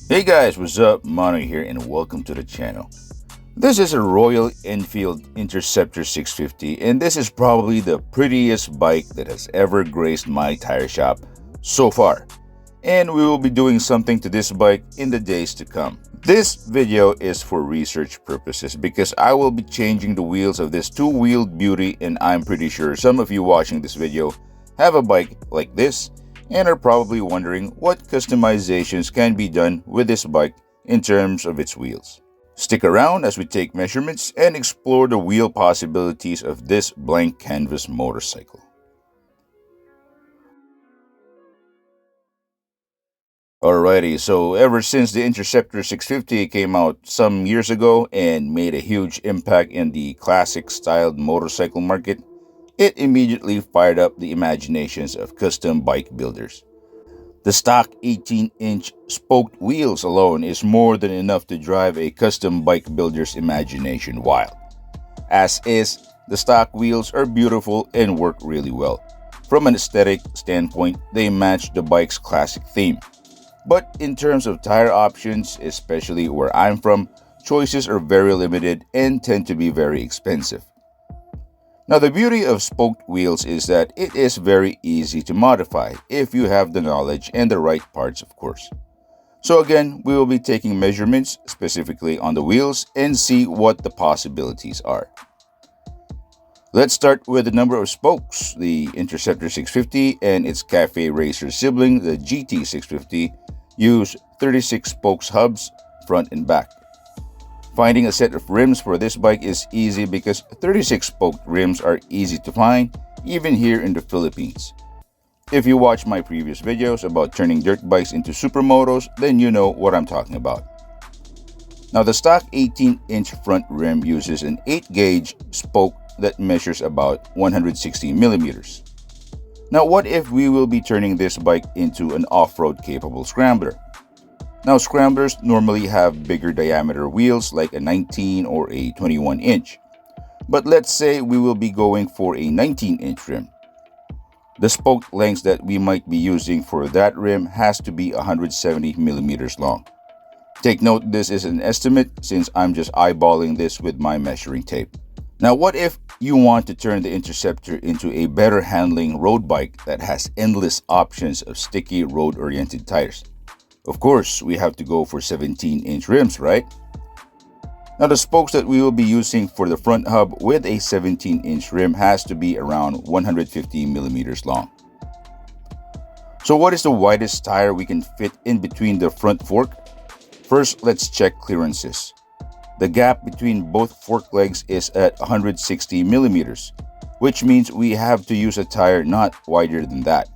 Hey guys, what's up? Mono here and welcome to the channel. This is a Royal Enfield Interceptor 650 and this is probably the prettiest bike that has ever graced my tire shop so far. And we will be doing something to this bike in the days to come. This video is for research purposes because I will be changing the wheels of this two-wheeled beauty, and I'm pretty sure some of you watching this video have a bike like this and are probably wondering what customizations can be done with this bike in terms of its wheels. Stick around as we take measurements and explore the wheel possibilities of this blank canvas motorcycle. Alrighty, so ever since the Interceptor 650 came out some years ago and made a huge impact in the classic styled motorcycle market, it immediately fired up the imaginations of custom bike builders. The stock 18-inch spoked wheels alone is more than enough to drive a custom bike builder's imagination wild. As is, the stock wheels are beautiful and work really well. From an aesthetic standpoint, they match the bike's classic theme. But in terms of tire options, especially where I'm from, choices are very limited and tend to be very expensive. Now, the beauty of spoked wheels is that it is very easy to modify if you have the knowledge and the right parts, of course. So again, we will be taking measurements specifically on the wheels and see what the possibilities are. Let's start with the number of spokes. The Interceptor 650 and its Cafe Racer sibling, the GT 650, use 36 spokes hubs front and back. Finding a set of rims for this bike is easy because 36 spoked rims are easy to find even here in the Philippines. If you watch my previous videos about turning dirt bikes into supermotos, then you know what I'm talking about. Now, the stock 18-inch front rim uses an 8-gauge spoke that measures about 160 millimeters. Now, what if we will be turning this bike into an off-road capable scrambler? Now, scramblers normally have bigger diameter wheels like a 19 or a 21-inch. But let's say we will be going for a 19-inch rim. The spoke length that we might be using for that rim has to be 170 millimeters long. Take note, this is an estimate since I'm just eyeballing this with my measuring tape. Now, what if you want to turn the Interceptor into a better handling road bike that has endless options of sticky road-oriented tires? Of course, we have to go for 17-inch rims, right? Now, the spokes that we will be using for the front hub with a 17-inch rim has to be around 150 millimeters long. So what is the widest tire we can fit in between the front fork? First, let's check clearances. The gap between both fork legs is at 160 millimeters, which means we have to use a tire not wider than that.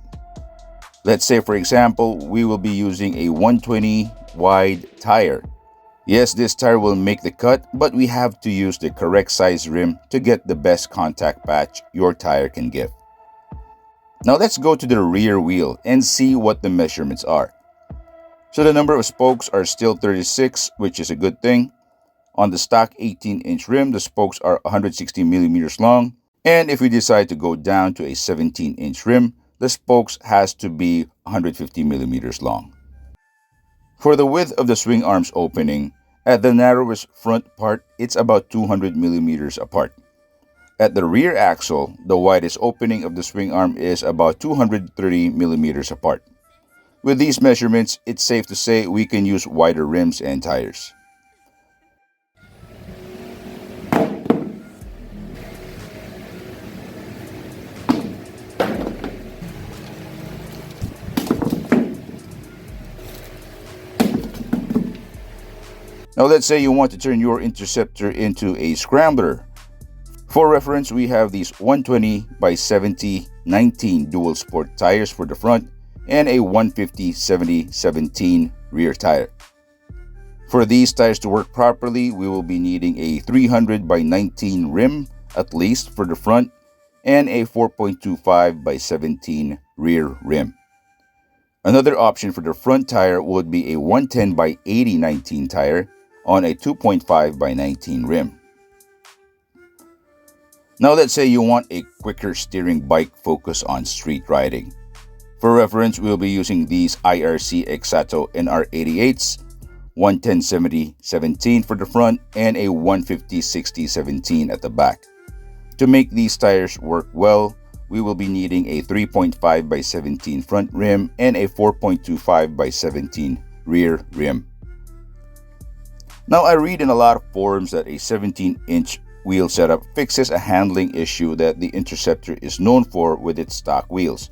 Let's say, for example, we will be using a 120 wide tire. Yes, this tire will make the cut, but we have to use the correct size rim to get the best contact patch your tire can give. Now let's go to the rear wheel and see what the measurements are. So the number of spokes are still 36, which is a good thing. On the stock 18-inch rim, the spokes are 160 millimeters long, and if we decide to go down to a 17-inch rim, the spokes has to be 150 millimeters long. For the width of the swing arms opening, at the narrowest front part, it's about 200 millimeters apart. At the rear axle, the widest opening of the swing arm is about 230 millimeters apart. With these measurements, it's safe to say we can use wider rims and tires. Now let's say you want to turn your Interceptor into a scrambler. For reference, we have these 120 by 70 19 dual sport tires for the front and a 150 70 17 rear tire. For these tires to work properly, we will be needing a 300 by 19 rim at least for the front and a 4.25 by 17 rear rim. Another option for the front tire would be a 110 by 80 19 tire on a 2.5 by 19 rim. Now let's say you want a quicker steering bike focus on street riding. For reference, we'll be using these IRC Exacto NR88s 110/70/17 for the front, and a 150/60/17 at the back. To make these tires work well, we will be needing a 3.5/17 front rim and a 4.25/17 rear rim. Now, I read in a lot of forums that a 17-inch wheel setup fixes a handling issue that the Interceptor is known for with its stock wheels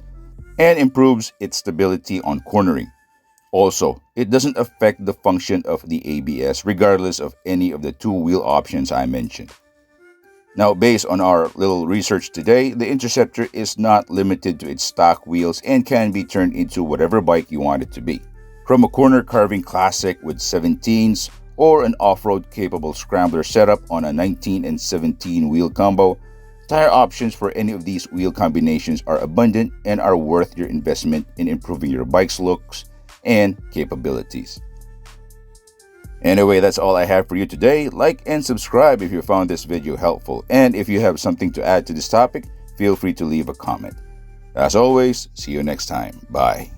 and improves its stability on cornering. Also, it doesn't affect the function of the ABS regardless of any of the two wheel options I mentioned. Now, based on our little research today, the Interceptor is not limited to its stock wheels and can be turned into whatever bike you want it to be. From a corner carving classic with 17s or an off-road capable scrambler setup on a 19 and 17 wheel combo, tire options for any of these wheel combinations are abundant and are worth your investment in improving your bike's looks and capabilities. Anyway, that's all I have for you today. Like and subscribe if you found this video helpful, and if you have something to add to this topic, feel free to leave a comment. As always, see you next time. Bye.